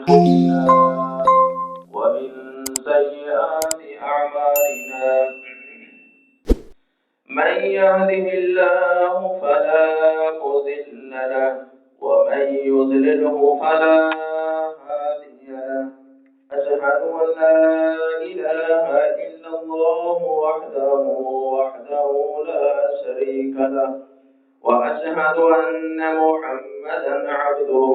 أنفسنا ومن سيئات أعمالنا من يهده الله فلا مضل له ومن يضلله فلا هادي له أشهد أن لا إله إلا الله وحده لا شريك له وأشهد أن محمدا عبده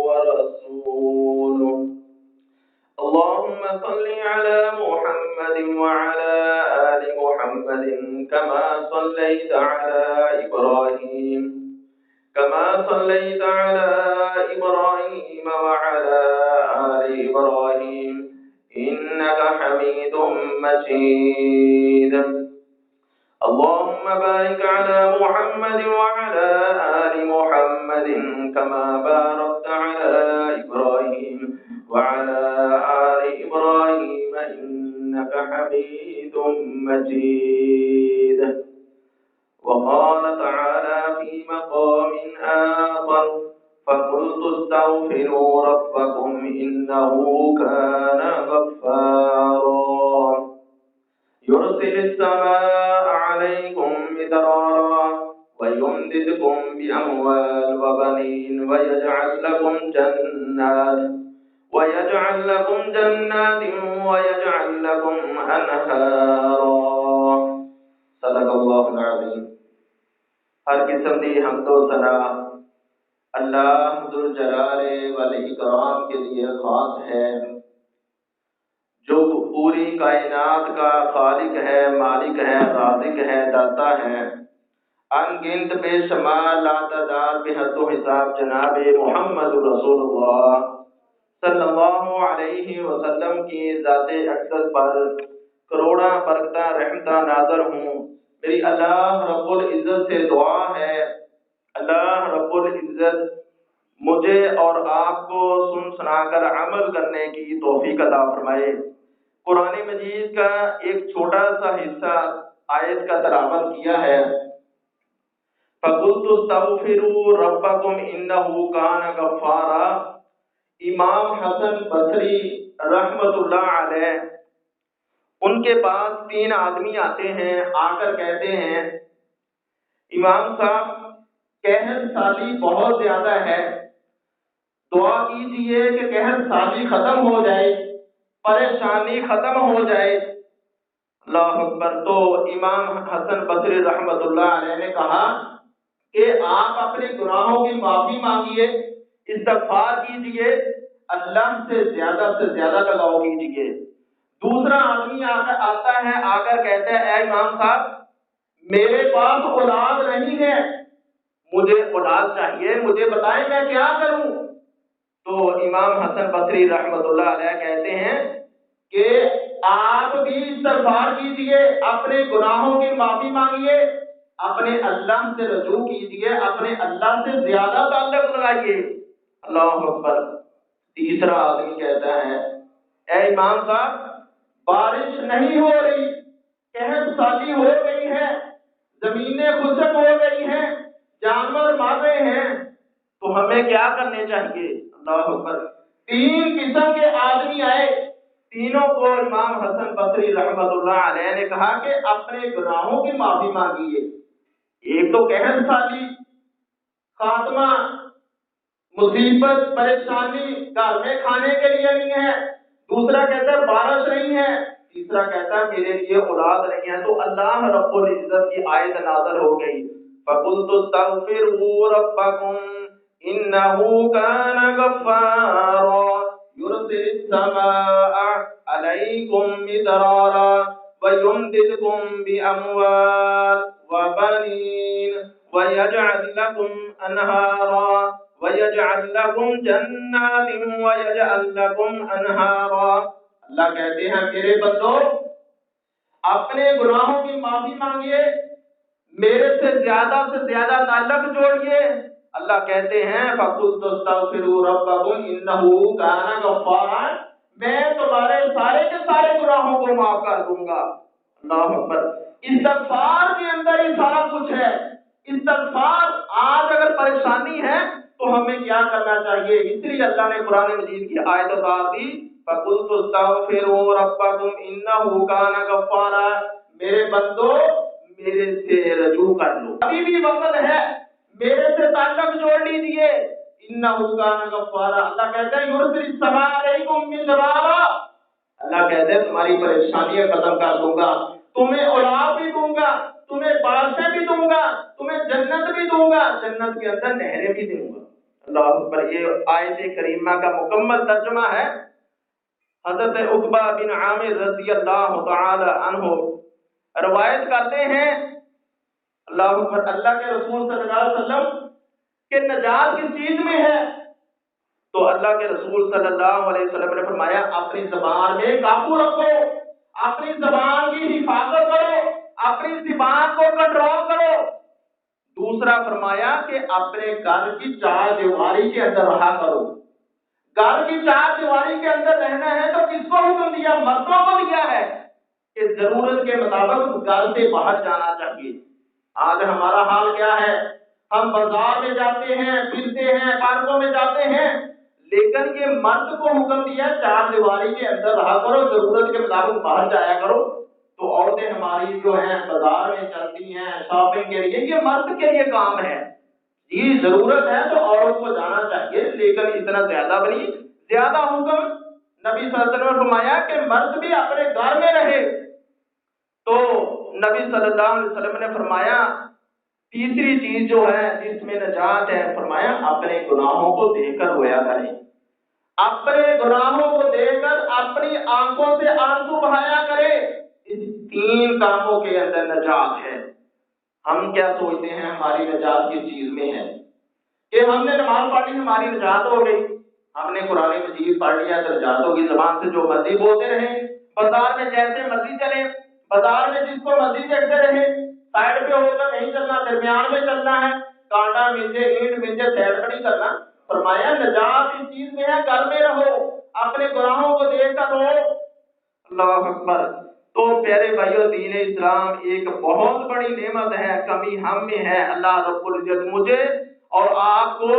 ورسوله اللهم صل على محمد وعلى آل محمد كما صليت على إبراهيم وعلى آل إبراهيم إنك حميد مجيد اللهم بارك على محمد وعلى آل محمد كما باركت على إبراهيم وعلى آل إبراهيم إنك حميد مجيد وقال تعالى في مقام آخر فقلت استغفروا ربكم إنه كان غفارا يرسل السماء عليكم مدرارا ويمددكم بأموال وبنين ويجعل لكم جنات ويجعل لكم أنهارا صدق الله العظيم ہر قسم دی حمد و ثنا اللہ ذوالجلال والاکرام کے لیے خاص ہے جو پوری کائنات کا خالق ہے، مالک ہے، رازق ہے، داتا ہے۔ ان گنت بے شمار لاتعداد بے حد و حساب جناب محمد رسول اللہ صلی اللہ علیہ وسلم کی ذات اقدس پر کروڑاں برکتاں رحمتاں نازل ہوں۔ میری اللہ رب العزت سے دعا ہے، اللہ رب العزت مجھے اور آپ کو سن سنا کر عمل کرنے کی توفیق عطا فرمائے۔ قرآن مجید کا ایک چھوٹا سا حصہ آیت کا تلاوت کیا ہے۔ فَقُلْتُ اسْتَغْفِرُوا رَبَّكُمْ إِنَّهُ كَانَ غَفَّارًا۔ امام حسن بصری رحمت اللہ علیہ ان کے پاس 3 آدمی آتے ہیں، آ کر کہتے ہیں امام صاحب قحط سالی بہت زیادہ ہے، دعا کیجئے کہ قحط سالی ختم ہو جائے، پریشانی ختم ہو جائے۔ اللہ اکبر۔ تو امام حسن بصری رحمت اللہ علیہ نے کہا کہ آپ اپنے گناہوں کی معافی مانگیے، استغفار کیجئے، اللہ سے زیادہ لگاؤ کیجئے۔ دوسرا آدمی آتا ہے، آ کر کہتا ہے اے امام صاحب میرے پاس اولاد نہیں ہے، مجھے اولاد چاہیے، مجھے بتائیں میں کیا کروں؟ تو امام حسن بصری رحمت اللہ علیہ کہتے ہیں کہ آپ بھی استغفار کیجئے، اپنے گناہوں کی معافی مانگیے، اپنے اللہ سے رجوع کیجئے، اپنے اللہ سے زیادہ تعلق لگائیے۔ اللہ اکبر۔ تیسرا آدمی کہتا ہے اے امام صاحب بارش نہیں ہو رہی، قحط سالی ہو گئی ہے، زمینیں خشک ہو گئی ہیں، جانور مر رہے ہیں، تو ہمیں کیا کرنے چاہیے؟ اللہ اکبر۔ 3 قسم کے آدمی آئے، تینوں کو امام حسن بصری رحمت اللہ علیہ نے کہا کہ اپنے گناہوں کی معافی مانگیے۔ ایک تو قحط سالی، خاتمہ، مصیبت، پریشانی، گھر میں کھانے کے لیے نہیں ہے، دوسرا کہتا ہے بارش نہیں ہے، تیسرا کہتا ہے میرے لیے اولاد نہیں ہے۔ تو اللہ رب العزت کی آیت نازل ہو گئی فَقُلْتُ اسْتَغْفِرُوا رَبَّكُمْ إِنَّهُ كَانَ غَفَّارًا يُرْسِلِ السَّمَاءَ عَلَيْكُمْ مِدْرَارًا وَيُمْدِدْكُمْ بِأَمْوَالٍ وَبَنِينَ وَيَجْعَلْ لَكُمْ أَنْهَارًا وَيَجْعَلْ لَكُمْ جَنَّاتٍ وَيَجْعَلْ لَكُمْ أَنْهَارًا۔ اللہ کہتے ہیں میرے بندو اپنے گناہوں کی معافی مانگیے، میرے سے زیادہ تعلق جوڑیے۔ اللہ کہتے ہیں فَقُلْتُ اسْتَغْفِرُوا رَبَّكُمْ إِنَّهُ كَانَ غَفَّارًا، میں تمہارے سارے کے سارے گناہوں کو معاف کر دوں گا۔ اللہ اکبر۔ استغفار کے اندر ہی سارا کچھ ہے۔ استغفار، آج اگر پریشانی ہے تو ہمیں کیا کرنا چاہیے؟ اس لیے اللہ نے قرآن مجید کی آیت اتار دی، فَقُلْتُ اسْتَغْفِرُوا رَبَّكُمْ إِنَّهُ كَانَ غَفَّارًا، میرے بندو میرے سے رجوع کر لو، ابھی بھی وقت ہے، میرے سے تعلق جوڑ لیجیے۔ إِنَّهُ كَانَ غَفَّارًا، اللہ کہتے ہیں يُرْسِلِ السَّمَاءَ عَلَيْكُمْ مِدْرَارًا، اللہ کہتے ہیں تمہاری پریشانیاں ختم کر دوں گا، تمہیں اولاد بھی دوں گا، تمہیں بارشیں بھی دوں گا، تمہیں جنت بھی دوں گا، جنت کے اندر نہریں بھی دوں گا۔ اللہ اکبر۔ یہ آیت کریمہ کا مکمل ترجمہ ہے۔ حضرت عقبہ بن عامر رضی اللہ تعالی عنہ روایت کرتے ہیں، اللہ اکبر، اللہ کے رسول صلی اللہ علیہ وسلم کہ نجات کس چیز میں ہے؟ تو اللہ کے رسول صلی اللہ علیہ وسلم نے فرمایا اپنی زبان میں قابو رکھو، اپنی زبان کی حفاظت کرو، اپنی زبان کو کنٹرول کرو۔ دوسرا فرمایا کہ اپنے گھر کی چار دیواری کے اندر رہا کرو۔ گھر کی چار دیواری کے اندر رہنا ہے تو کس کو حکم دیا؟ مردوں کو دیا ہے کہ ضرورت کے مطابق گھر سے باہر جانا چاہیے۔ آج ہمارا حال کیا ہے؟ ہم بازار میں جاتے ہیں، پھرتے ہیں، پارکوں میں جاتے ہیں، لیکن یہ مرد کو حکم دیا چار دیواری کے اندر رہا کرو، ضرورت کے مطابق باہر جایا کرو۔ تو عورتیں ہماری جو ہیں بازار میں چلتی ہیں شاپنگ کے لیے، یہ مرد کے لیے کام ہے۔ جی ضرورت ہے تو عورت کو جانا چاہیے، لیکن اتنا زیادہ بھی نہیں۔ زیادہ حکم نبی صلی اللہ علیہ وسلم نے فرمایا کہ مرد بھی اپنے گھر میں رہے۔ تو نبی صلی اللہ علیہ وسلم نے فرمایا تیسری چیز جو ہے جس میں نجات ہے، فرمایا اپنے گناہوں کو دیکھ کر رویا کریں، اپنے گناہوں کو دیکھ کر اپنی آنکھوں سے آنسو بہایا کرے۔ اس تین کاموں کے اندر نجات ہے۔ ہم کیا سوچتے ہیں ہماری نجات کس چیز میں ہے؟ کہ ہم نے نماز پڑھ لی ہماری نجات ہو گئی، ہم نے قرآن مجید پڑھ لیا تو نجات ہوگی، زبان سے جو مرضی بولتے رہیں، بازار میں جیسے مرضی چلیں، بازار میں جس کو مرضی دیکھتے رہیں، سائڈ پہ ہو کر نہیں چلنا، درمیان میں چلنا ہے، کانٹا مل جائے اینٹ مل جائے سائڈ پہ نہیں چلنا۔ فرمایا نجات اس چیز میں ہے، گھر میں رہو، اپنے گناہوں کو دیکھ کر رو۔ اللہ اکبر۔ تو پیارے بھائیو، دین اسلام ایک بہت بڑی نعمت ہے، کمی ہم میں ہے۔ اللہ رب العزت مجھے اور آپ کو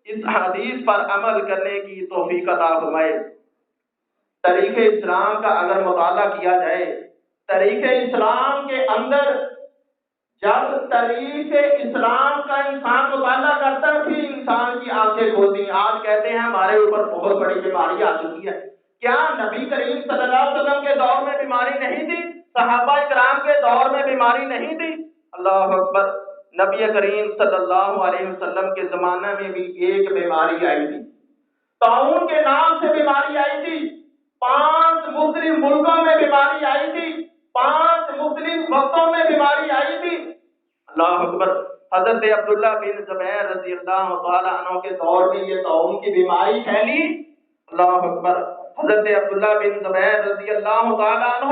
اس حدیث پر عمل کرنے کی توفیق عطا فرمائے۔ تاریخ اسلام کا اگر مطالعہ کیا جائے، تاریخ اسلام کے اندر جب تاریخ اسلام کا انسان مطالعہ کرتا ہے پھر انسان کی آنکھیں کھلتی ہیں۔ آج کہتے ہیں ہمارے اوپر بہت بڑی بیماری آ چکی ہے۔ کیا نبی کریم صلی اللہ علیہ وسلم کے دور میں بیماری نہیں تھی؟ صحابہ کرام کے دور میں بیماری نہیں تھی؟ اللہ اکبر۔ نبی کریم صلی اللہ علیہ وسلم کے زمانے میں بھی ایک بیماری آئی تھی، طاعون کے نام سے بیماری آئی تھی۔ 5 مسلم ملکوں میں بیماری آئی تھی، 5 مسلم وقتوں میں بیماری آئی تھی۔ اللہ اکبر۔ حضرت عبداللہ بن زبیر رضی اللہ تعالیٰ عنہ کے دور میں یہ طاعون کی بیماری پھیلی۔ اللہ اکبر۔ حضرت عبداللہ بن زبیر رضی اللہ تعالیٰ عنہ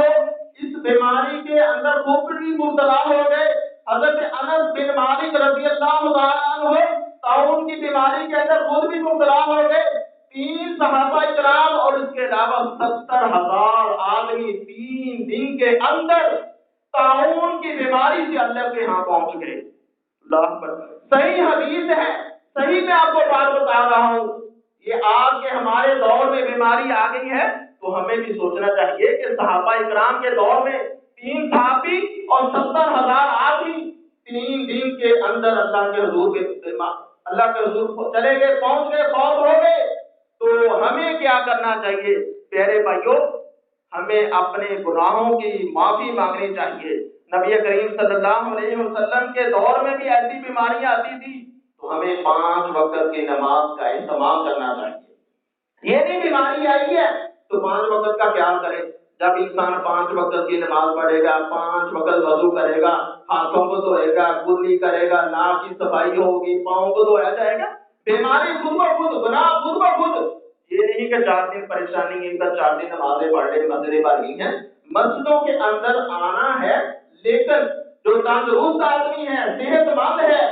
اس بیماری کے اندر خوب مبتلا ہو گئے۔ حضرت انس بن مالک رضی اللہ تعالیٰ عنہ طاعون کی بیماری کے اندر خود بھی مبتلا ہو گئے۔ 3 صحابہ کرام اور اس کے علاوہ 70,000 آدمی 3 دن کے اندر طاعون کی بیماری سے اللہ کے ہاں پہنچ گئے۔ اللہ پر صحیح حدیث ہے، صحیح میں آپ کو بات بتا رہا ہوں۔ یہ آج کے ہمارے دور میں بیماری آ گئی ہے تو ہمیں بھی سوچنا چاہیے کہ صحابہ اکرام کے دور میں 3 صحابی اور 70,000 آدمی 3 دن کے اندر اللہ کے حضور چلے گئے، پہنچ گئے، فوت ہو گئے۔ تو ہمیں کیا کرنا چاہیے پیارے بھائیوں؟ ہمیں اپنے گناہوں کی معافی مانگنی چاہیے۔ نبی کریم صلی اللہ علیہ وسلم کے دور میں بھی ایسی بیماریاں آتی تھی تو ہمیں 5 وقت کی نماز کا اہتمام کرنا چاہیے۔ یہ نہیں بیماری آئی ہے تو 5 وقت کا خیال کرے۔ جب انسان 5 وقت کی نماز پڑھے گا، 5 وقت وضو کرے گا، ہاتھوں کو دھوئے گا، کلی کرے گا، ناک کی صفائی ہوگی، پاؤں کو دھویا جائے گا، بیماری خود بخود، گناہ خود بخود۔ یہ نہیں کہ 4 دن پریشانی ہے، 4 دن نمازیں پڑھ لیں، مسجدیں بھری ہیں۔ مسجدوں کے اندر آنا ہے، لیکن جو تندرست آدمی ہے، صحت مند ہے،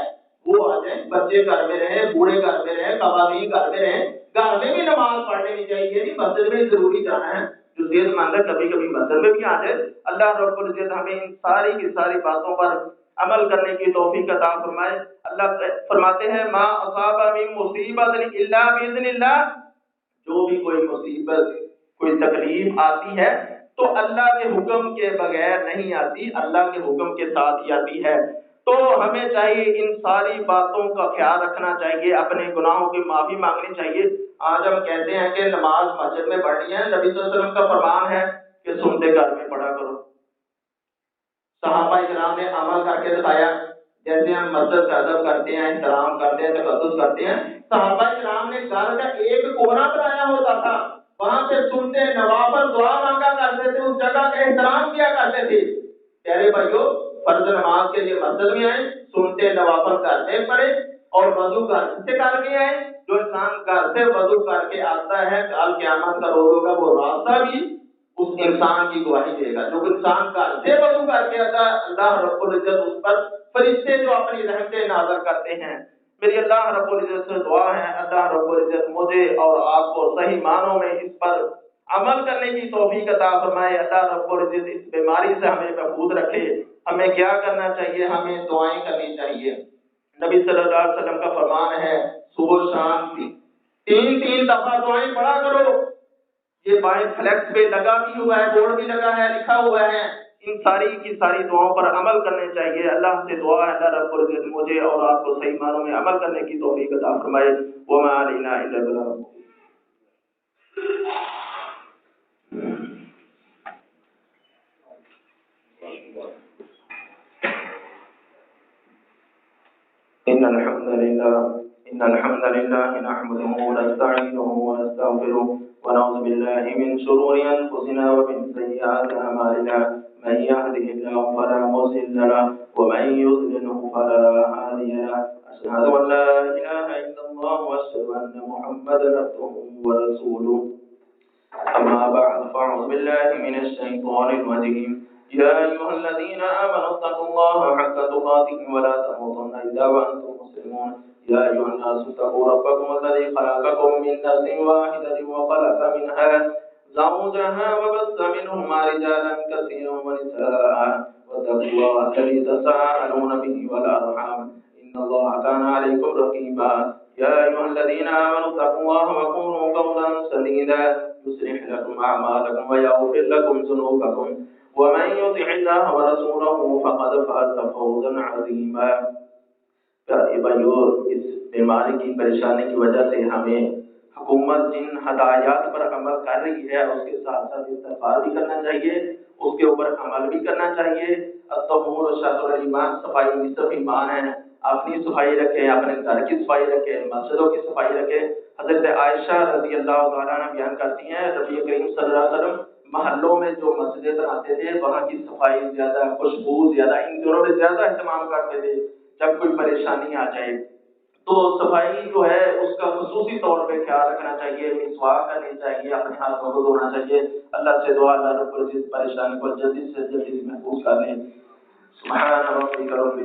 وہ آ جائیں۔ بچے گھر میں رہیں، بوڑھے گھر میں رہیں، خواتین گھر میں رہیں، گھر میں بھی نماز پڑھ لینی چاہیے، نہیں مسجد میں ضروری جانا ہے۔ جو صحت مند ہے کبھی کبھی مسجد میں بھی آ جائے۔ اللہ رب العزت ہمیں ان ساری کی ساری باتوں پر عمل کرنے کی توفیق عطا فرمائے۔ اللہ فرماتے ہیں ما اصاب من مصیبت الا باذن اللہ، جو بھی کوئی مصیبت کوئی تکلیف آتی ہے تو اللہ کے حکم کے بغیر نہیں آتی، اللہ کے حکم کے ساتھ ہی آتی ہے۔ تو ہمیں چاہیے ان ساری باتوں کا خیال رکھنا چاہیے، اپنے گناہوں کی معافی مانگنی چاہیے۔ آج ہم کہتے ہیں کہ نماز مسجد میں پڑھنی ہے، نبی صلی اللہ علیہ وسلم کا فرمان ہے کہ سنتے گھر میں پڑھا کرو۔ صحابہ کرام نے عمل کر کے دکھایا، جیسے ہم مسجد کا ادب کرتے ہیں، احترام کرتے ہیں، تقدس کرتے ہیں، صحابہ کرام نے گھر کا ایک کونا بنایا ہوتا تھا، وہاں سے سنتے نوافل دعا مانگا کرتے تھے، اس جگہ کا احترام کیا کرتے تھے۔ پیارے بھائیو، فرض نماز کے لیے مسجد میں آئے، سنتے نوافل گھر میں پڑھے اور وضو گھر سے کر کے آئے۔ جو انسان گھر سے وضو کر کے آتا ہے، کل قیامت کا روز ہوگا، وہ راستہ بھی اس انسان کی گواہی دے گا۔ جو انسان گھر سے وضو کر کے آتا ہے، اللہ رب العزت اس پر فرشتے جو اپنی رحمتیں نازل کرتے ہیں۔ میری اللہ رب العزت سے دعا ہے، اللہ رب العزت مجھے اور آپ کو صحیح معنوں میں اس پر عمل کرنے کی توفیق عطا فرمائے۔ اللہ رب العزت اس بیماری سے ہمیں محفوظ رکھے۔ ہمیں کیا کرنا چاہیے؟ ہمیں دعائیں کرنی چاہیے۔ نبی صلی اللہ علیہ وسلم کا فرمان ہے، صبح شام تین دفعہ دعائیں پڑھا کرو۔ یہ بائیں فلیکس پہ لگا بھی ہوا ہے، بورڈ بھی لگا ہے، لکھا ہوا ہے۔ ان ساری کی ساری دعاؤں پر عمل کرنے چاہیے۔ اللہ سے دعا ہے اللہ رب العزت مجھے اور آپ کو صحیح معنوں میں عمل کرنے کی توفیق عطا فرمائے۔ وما علینا الا البلاغ۔ إن الحمد لله نحمده ونستعينه ونستغفره ونعوذ بالله من شرور أنفسنا ومن سيئات أعمالنا، من يهده الله فلا مضل له ومن يضلله فلا هادي له، أشهد أن لا إله إلا الله وأشهد أن محمدا عبده ورسوله، أما بعد فأعوذ بالله من الشيطان الرجيم، يا أيها الذين آمنوا اتقوا الله حق تقاته ولا تموتن إلا وأنتم مسلمون، يا أيها الناس اتقوا ربكم الذي خلقكم من نفس واحدة وخلق منها زوجها وبث منهما رجالا كثيرا ونساء، واتقوا الله الذي تساءلون به والأرحام إن الله كان عليكم رقيبا، يا أيها الذين آمنوا اتقوا الله وقولوا قولا سديدا يصلح لكم أعمالكم ويغفر لكم ذنوبكم، ومن يطع الله ورسوله فقد فاز فوزا عظيما۔ اس بیماری کی پریشانی کی وجہ سے ہمیں حکومت جن ہدایات پر عمل کر رہی ہے اس کے ساتھ ساتھ استغفار بھی کرنا چاہیے، اس کے اوپر عمل بھی کرنا چاہیے۔ الطہور شطر الایمان، صفائی نصف ایمان ہے۔ اپنی صفائی رکھیں، اپنے گھر کی صفائی رکھیں، مسجدوں کی صفائی رکھیں۔ حضرت عائشہ رضی اللہ تعالیٰ عنہ بیان کرتی ہیں، نبی کریم صلی اللہ علیہ وسلم محلوں میں جو مسجدیں بناتے تھے وہاں کی صفائی زیادہ، خوشبو زیادہ، ان دونوں میں زیادہ اہتمام کرتے تھے۔ جب کوئی پریشانی آ جائے تو صفائی جو ہے اس کا خصوصی طور پہ خیال رکھنا چاہیے، مسواک کرنی چاہیے، اپنے ہاتھوں کو دھونا چاہیے۔ اللہ سے دعا اللہ رب العزت پریشانی کو جلدی سے جلدی محفوظ کر لیں۔ سبحان ربک رب